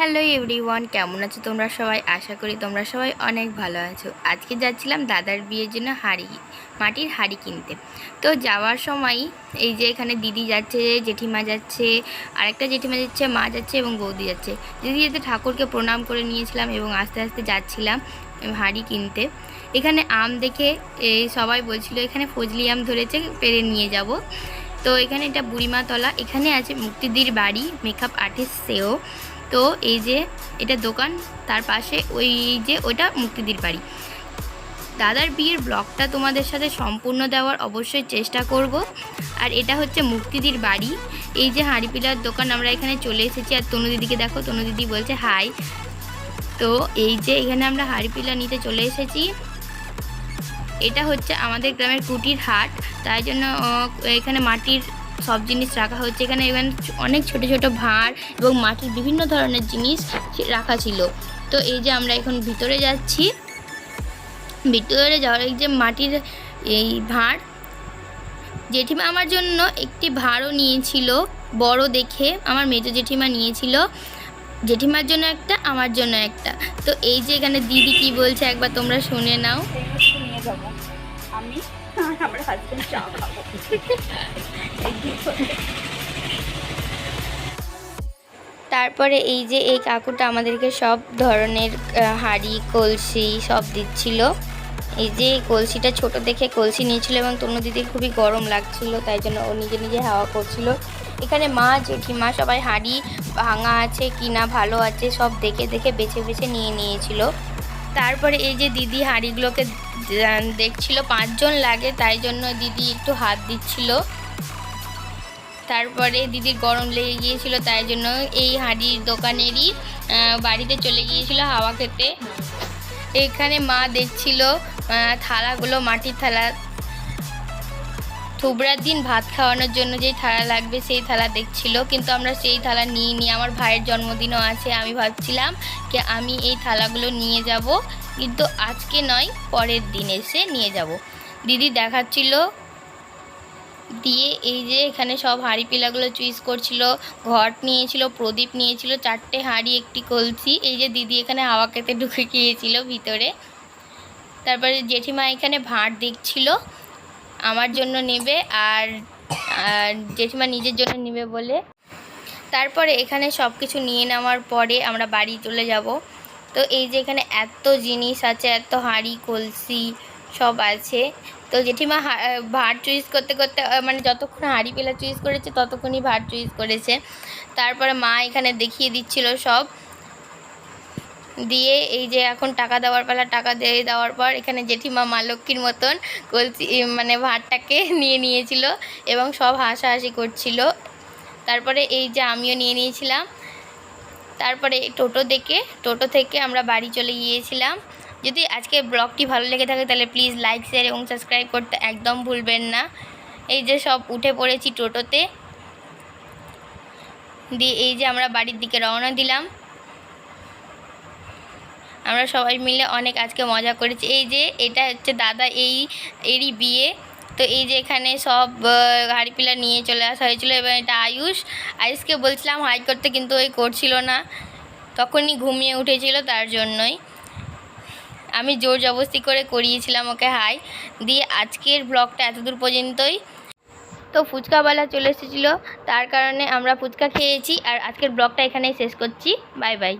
Hello everyone, কেমন আছো তোমরা সবাই? আশা করি তোমরা সবাই অনেক ভালো আছো। আজকে যাচ্ছিলাম দাদার বিয়ের জন্য মাটির হাঁড়ি কিনতে। তো যাওয়ার সময় এই যে এখানে দিদি যাচ্ছে, জেঠিমা যাচ্ছে, আরেকটা জেঠিমা যাচ্ছে, মা যাচ্ছে এবং বৌদি যাচ্ছে। দিদি যেতে ঠাকুরকে প্রণাম করে নিয়েছিলাম এবং আস্তে আস্তে যাচ্ছিলাম হাঁড়ি কিনতে। এখানে আম দেখে সবাই বলছিল এখানে ফজলি আম ধরেছে, পেরে নিয়ে যাব। তো এখানে এটা বুড়িমা তলা, এখানে আছে মুক্তিদির বাড়ি মেকআপ আর্টিস্ট সেও। তো এই যে এটা দোকান, তার পাশে ওইটা মুক্তিদির বাড়ি। দাদার বিয়ের ব্লগটা তোমাদের সাথে সম্পূর্ণ দেওয়ার অবশ্যই চেষ্টা করব। আর এটা হচ্ছে মুক্তিদির বাড়ি। এই যে হাঁড়ি পিলার দোকান, আমরা এখানে চলে এসেছি। আর তনু দিদিকে দেখো, তনু দিদি বলছে হাই। তো এই যে এখানে আমরা হাঁড়ি পিলা নিতে চলে এসেছি। এটা হচ্ছে আমাদের গ্রামের কুটির হাট, তাই জন্য এখানে মাটির সব জিনিস রাখা হচ্ছে। এখানে অনেক ছোট ছোট ভাঁড় এবং মাটির বিভিন্ন ধরনের জিনিস রাখা ছিল। তো এই যে আমরা এখন ভিতরে যাচ্ছি। ভিতরে যাওয়ার এই যে মাটির এই ভাঁড়, জেঠিমা আমার জন্য একটি ভাঁড়ও নিয়েছিল বড় দেখে। আমার মেজো জেঠিমা নিয়েছিল, জেঠিমার জন্য একটা, আমার জন্য একটা। তো এই যে এখানে দিদি কি বলছে একবার তোমরা শুনে নাও। আমি আমার হাজবেন্ড চা খাবো। তারপরে এই যে এই কাকুটা আমাদেরকে সব ধরনের হাঁড়ি কলসি সব দিচ্ছিল। এই যে কলসিটা ছোট দেখে কলসি নিয়েছিল এবং তনু দিদির খুবই গরম লাগছিল, তাই জন্য ও নিজে নিজে হাওয়া করছিল। এখানে মা জেঠিমা সবাই হাঁড়ি ভাঙা আছে কিনা ভালো আছে সব দেখে দেখে বেছে বেছে নিয়ে নিয়েছিল। তারপরে এই যে দিদি হাঁড়িগুলোকে দেখছিল, 5 জন লাগে, তাই জন্য দিদি একটু হাত দিচ্ছিল। তারপরে দিদির গরম লেগে গিয়েছিল, তাই জন্য এই হাঁড়ির দোকানেরই বাড়িতে চলে গিয়েছিল হাওয়া খেতে। এখানে মা দেখছিল থালাগুলো, মাটির থালা, থুবড়ার দিন ভাত খাওয়ানোর জন্য যেই থালা লাগবে সেই থালা দেখছিল, কিন্তু আমরা সেই থালা নিয়ে নিই। আমার ভাইয়ের জন্মদিনও আছে, আমি ভাবছিলাম যে আমি এই থালাগুলো নিয়ে যাব, কিন্তু আজকে নয়, পরের দিন এসে নিয়ে যাব। দিদি দেখাচ্ছিল। দিয়ে এই যে এখানে সব হাঁড়ি পিলাগুলো চুইস করছিল। ঘট নিয়েছিল, প্রদীপ নিয়েছিল, 4টে হাঁড়ি, একটি কলসি। এই যে দিদি এখানে হাওয়া খেতে ঢুকে গিয়েছিল ভিতরে। তারপরে জেঠিমা এখানে ভাঁড় দেখছিল, আমার জন্য নেবে আর জেঠিমা নিজের জন্য নেবে বলে। তারপরে এখানে সব কিছু নিয়ে নেওয়ার পরে আমরা বাড়ি চলে যাব। তো এই যে এখানে এত জিনিস আছে, এত হাঁড়ি কলসি সব আছে। তো জেঠিমা ভাঁড় চুইস করতে করতে, মানে যতক্ষণ হাঁড়ি পেলা চুইস করেছে ততক্ষণই ভাঁড় চুইস করেছে। তারপরে মা এখানে দেখিয়ে দিচ্ছিল সব। দিয়ে এই যে এখন টাকা দেওয়ার পালা, টাকা দিয়ে দেওয়ার পর এখানে জেঠিমা মা লক্ষ্মীর মতন কলসি মানে ভাঁড়টাকে নিয়ে নিয়েছিল এবং সব হাসাহাসি করছিল। তারপরে এই যে আমিও নিয়ে নিয়েছিলাম। তারপরে টোটো থেকে আমরা বাড়ি চলে গিয়েছিলাম। যদি আজকে ব্লগটি ভালো লেগে থাকে তাহলে প্লিজ লাইক, শেয়ার এবং সাবস্ক্রাইব করতে একদম ভুলবেন না। এই যে সব উঠে পড়েছি টোটোতে। দিয়ে এই যে আমরা বাড়ির দিকে রওনা দিলাম। আমরা সবাই মিলে অনেক আজকে মজা করেছি। এই যে এটা হচ্ছে দাদা, এরই বিয়ে। তো এই যে এখানে সব হাঁড়ি পিলা নিয়ে চলে আসা হয়েছিল। এবং এটা আয়ুষকে বলছিলাম হাই করতে, কিন্তু ওই করছিল না, তখনই ঘুমিয়ে উঠেছিল, তার জন্যই আমি জোর জবরদস্তি করে করিয়েছিলাম ওকে হাই। দিয়ে আজকের ব্লগটা এতদূর পর্যন্তই। তো ফুচকাওয়ালা চলে এসেছিলো, তার কারণে আমরা ফুচকা খেয়েছি। আর আজকের ব্লগটা এখানেই শেষ করছি। Bye bye.